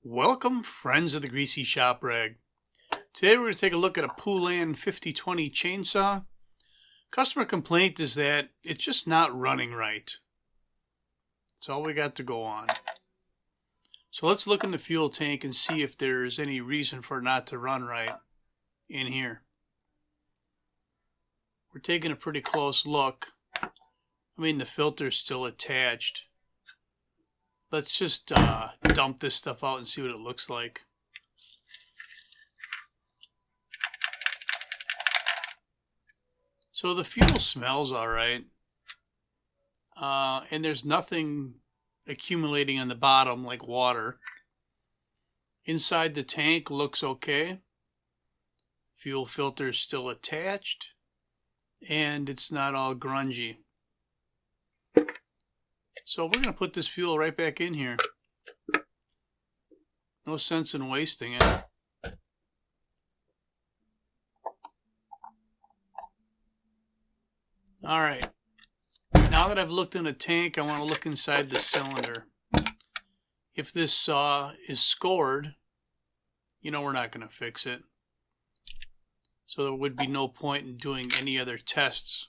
Welcome, friends of the Greasy Shop Rag. Today we're going to take a look at a Poulan 5020 chainsaw. Customer complaint is that it's just not running right. That's all we got to go on. So let's look in the fuel tank and see if there's any reason for it not to run right in here. We're taking a pretty close look. I mean, the filter's still attached. Let's just dump this stuff out and see what it looks like. So the fuel smells alright. And there's nothing accumulating on the bottom like water. Inside the tank looks okay. Fuel filter is still attached. And it's not all grungy. So we're going to put this fuel right back in here. No sense in wasting it. Alright. Now that I've looked in the tank, I want to look inside the cylinder. If this saw is scored, you know we're not going to fix it. So there would be no point in doing any other tests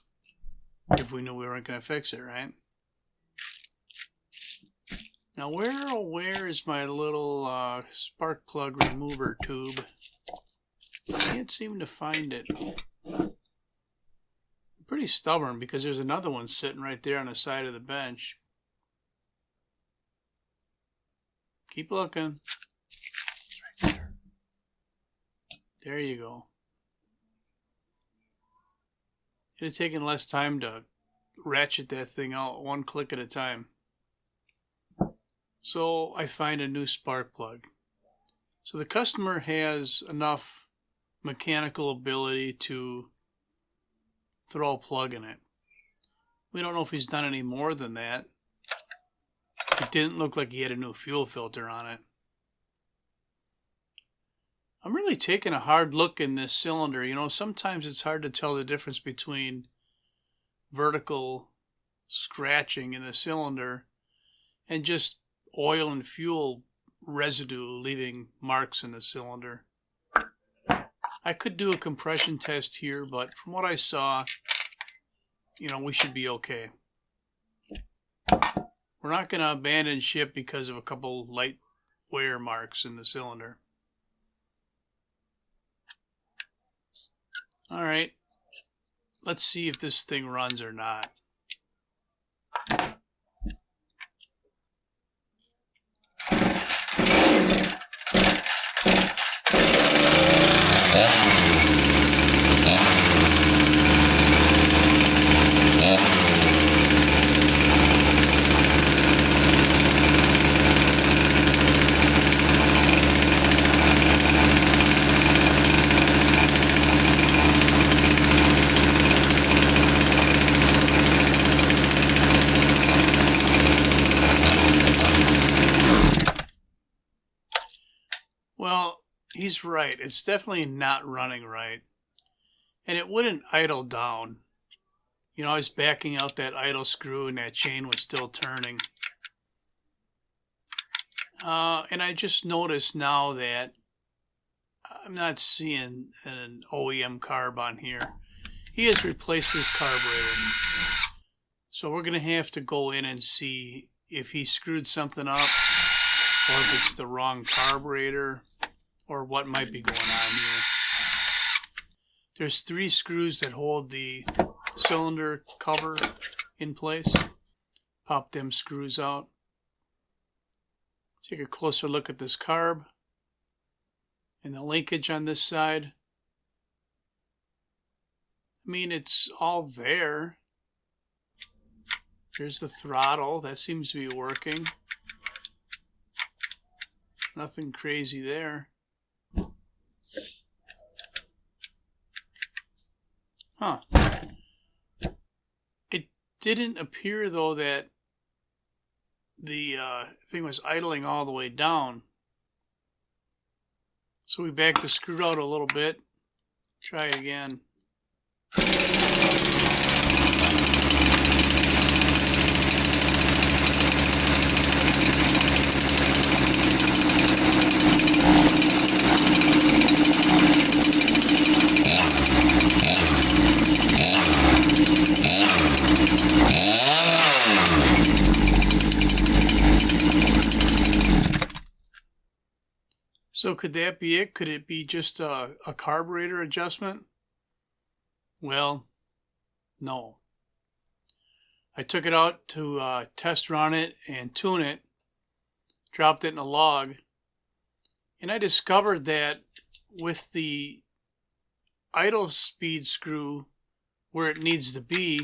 if we knew we weren't going to fix it, right? Now where is my little spark plug remover tube? I can't seem to find it. I'm pretty stubborn because there's another one sitting right there on the side of the bench. Keep looking. It's right there. There you go. It'd have taken less time to ratchet that thing out one click at a time. So I find a new spark plug. So the customer has enough mechanical ability to throw a plug in it. We don't know if he's done any more than that. It didn't look like he had a new fuel filter on it. I'm really taking a hard look in this cylinder. You know, sometimes it's hard to tell the difference between vertical scratching in the cylinder and just oil and fuel residue leaving marks in the cylinder. I could do a compression test here, but from what I saw, you know, we should be okay. We're not going to abandon ship because of a couple light wear marks in the cylinder. Alright, let's see if this thing runs or not. Well, he's right. It's definitely not running right. And it wouldn't idle down. You know, I was backing out that idle screw and that chain was still turning. And I just noticed now that I'm not seeing an OEM carb on here. He has replaced this carburetor. So we're going to have to go in and see if he screwed something up, or if it's the wrong carburetor, or what might be going on here. There's 3 screws that hold the cylinder cover in place. Pop them screws out. Take a closer look at this carb and the linkage on this side. I mean, it's all there. Here's the throttle. That seems to be working. Nothing crazy there. Huh. It didn't appear, though, that the thing was idling all the way down. So we back the screw out a little bit. Try it again. So could that be it? Could it be just a carburetor adjustment? Well, no. I took it out to test run it and tune it, dropped it in a log, and I discovered that with the idle speed screw where it needs to be,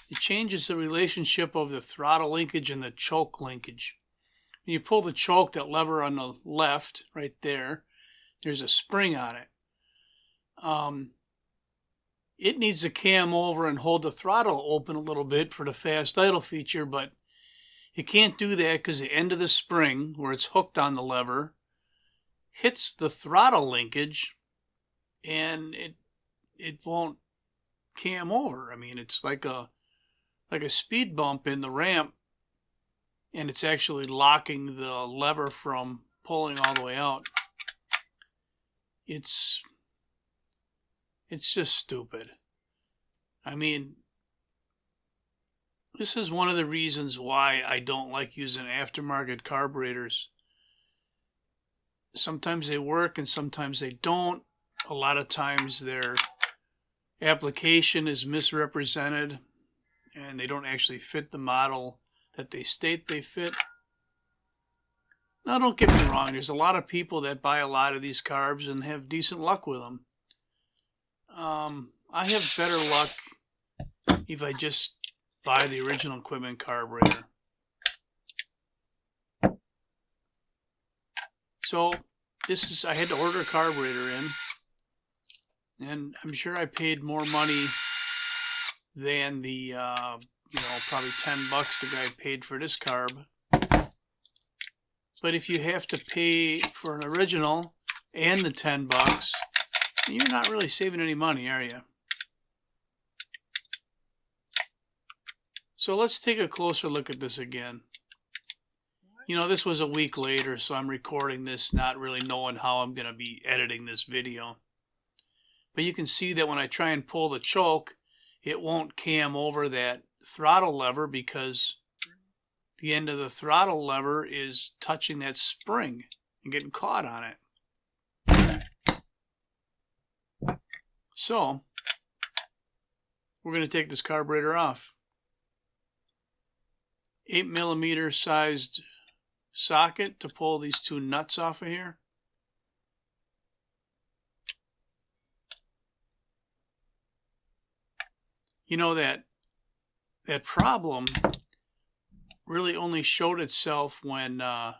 it changes the relationship of the throttle linkage and the choke linkage. When you pull the choke, that lever on the left, right there, there's a spring on it. It needs to cam over and hold the throttle open a little bit for the fast idle feature, but it can't do that because the end of the spring, where it's hooked on the lever, hits the throttle linkage, and it won't cam over. I mean, it's like a speed bump in the ramp, and it's actually locking the lever from pulling all the way out. It's just stupid. I mean, this is one of the reasons why I don't like using aftermarket carburetors. Sometimes they work and sometimes they don't. A lot of times their application is misrepresented and they don't actually fit the model that they state they fit. Now, don't get me wrong. There's a lot of people that buy a lot of these carbs and have decent luck with them. I have better luck if I just buy the original equipment carburetor. So I had to order a carburetor in, and I'm sure I paid more money than the, probably $10 the guy paid for this carb. But if you have to pay for an original and the $10, you're not really saving any money, are you? So let's take a closer look at this again. This was a week later, so I'm recording this not really knowing how I'm going to be editing this video. But you can see that when I try and pull the choke, it won't cam over that throttle lever because the end of the throttle lever is touching that spring and getting caught on it. So, we're going to take this carburetor off. 8mm sized socket to pull these two nuts off of here. You know that problem really only showed itself when the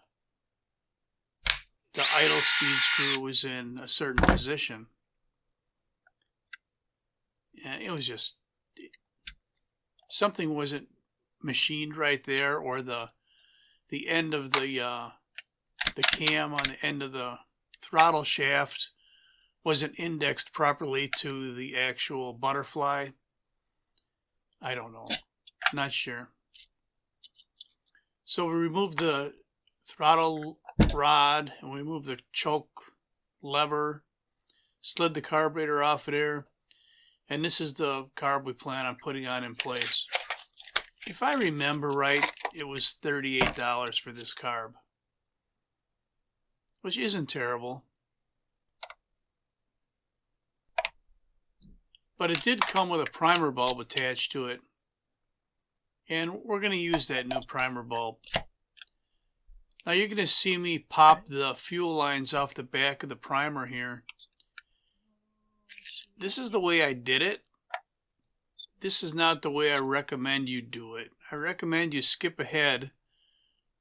idle speed screw was in a certain position. And it was just, something wasn't machined right there, or the end of the cam on the end of the throttle shaft wasn't indexed properly to the actual butterfly. I don't know. Not sure. So we removed the throttle rod and we removed the choke lever, slid the carburetor off of there, and this is the carb we plan on putting on in place. If I remember right, it was $38 for this carb, which isn't terrible. But it did come with a primer bulb attached to it, and we're going to use that new primer bulb. Now you're going to see me pop the fuel lines off the back of the primer here. This is the way I did it. This is not the way I recommend you do it. I recommend you skip ahead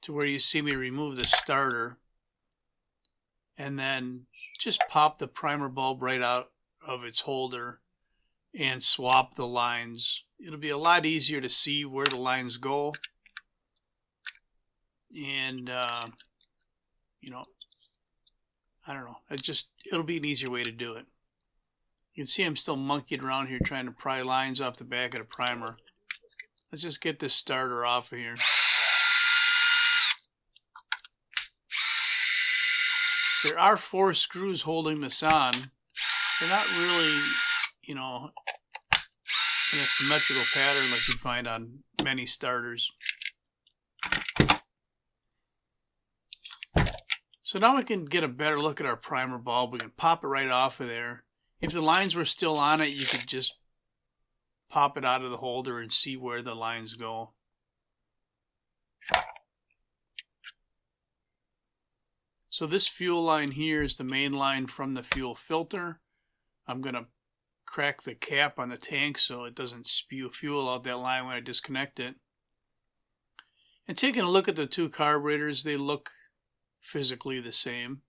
to where you see me remove the starter and then just pop the primer bulb right out of its holder and swap the lines. It'll be a lot easier to see where the lines go, and I don't know, it'll be an easier way to do it. You can see I'm still monkeying around here trying to pry lines off the back of the primer. Let's just get this starter off of here. There are 4 screws holding this on. They're not really, in a symmetrical pattern like you'd find on many starters. So now we can get a better look at our primer bulb. We can pop it right off of there. If the lines were still on it, you could just pop it out of the holder and see where the lines go. So this fuel line here is the main line from the fuel filter. I'm going to crack the cap on the tank so it doesn't spew fuel out that line when I disconnect it. And taking a look at the two carburetors, they look physically the same.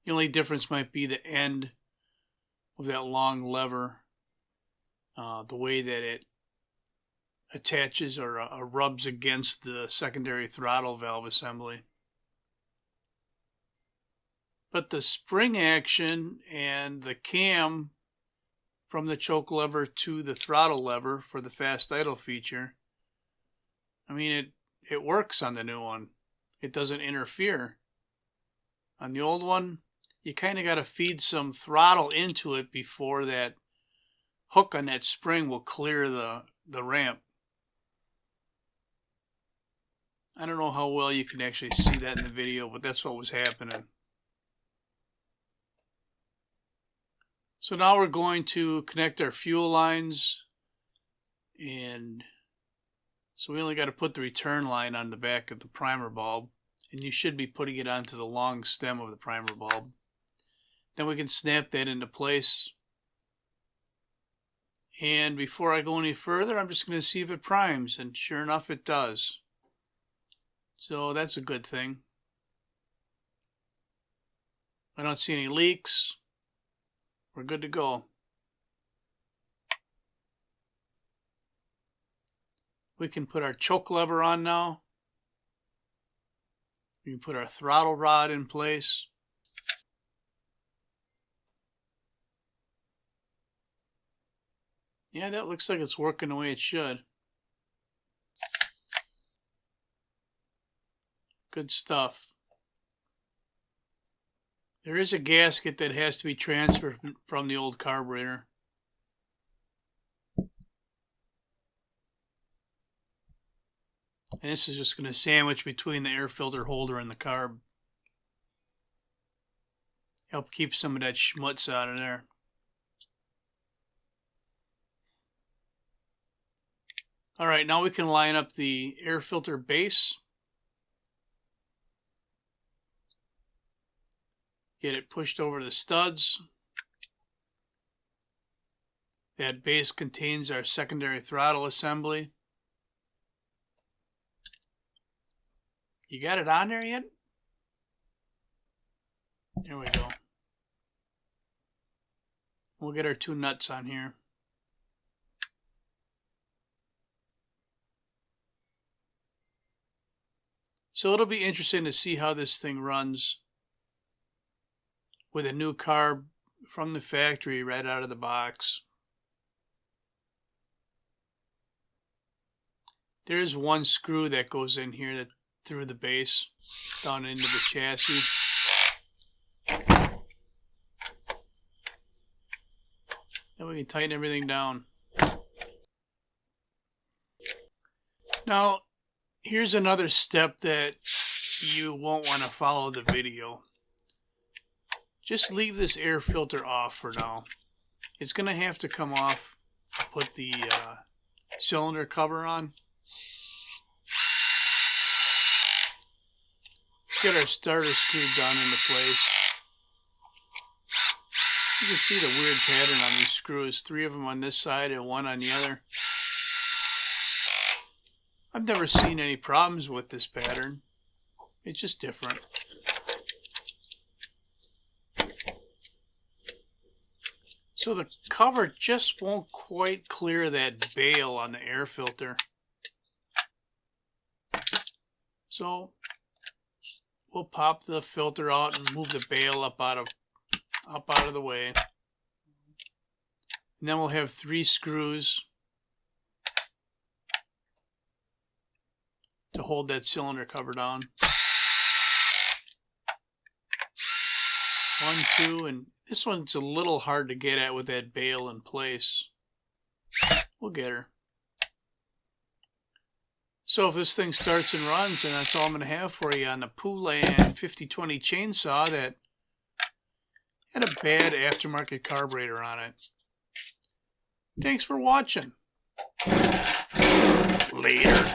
The only difference might be the end of that long lever, the way that it attaches or rubs against the secondary throttle valve assembly. But the spring action and the cam from the choke lever to the throttle lever for the fast idle feature, I mean, it works on the new one. It doesn't interfere. On the old one, you kind of got to feed some throttle into it before that hook on that spring will clear the ramp. I don't know how well you can actually see that in the video, but that's what was happening. So now we're going to connect our fuel lines, and so we only got to put the return line on the back of the primer bulb, and you should be putting it onto the long stem of the primer bulb. Then we can snap that into place. And before I go any further, I'm just going to see if it primes, and sure enough it does. So that's a good thing. I don't see any leaks. We're good to go. We can put our choke lever on now. We can put our throttle rod in place. Yeah, that looks like it's working the way it should. Good stuff. There is a gasket that has to be transferred from the old carburetor. And this is just going to sandwich between the air filter holder and the carb. Help keep some of that schmutz out of there. Alright, now we can line up the air filter base. Get it pushed over the studs. That base contains our secondary throttle assembly. You got it on there yet? There we go. We'll get our two nuts on here. So it'll be interesting to see how this thing runs with a new carb from the factory right out of the box. There is one screw that goes in here that through the base down into the chassis. Then we can tighten everything down. Now, here's another step that you won't want to follow the video. Just leave this air filter off for now. It's going to have to come off to put the cylinder cover on. Get our starter screw down into place. You can see the weird pattern on these screws. 3 of them on this side and 1 on the other. I've never seen any problems with this pattern. It's just different. So the cover just won't quite clear that bail on the air filter. So we'll pop the filter out and move the bail up out of the way. And then we'll have 3 screws to hold that cylinder cover down. 1, 2, and this one's a little hard to get at with that bail in place. We'll get her. So if this thing starts and runs, then that's all I'm going to have for you on the Poulan PP5020 chainsaw that had a bad aftermarket carburetor on it. Thanks for watching. Later.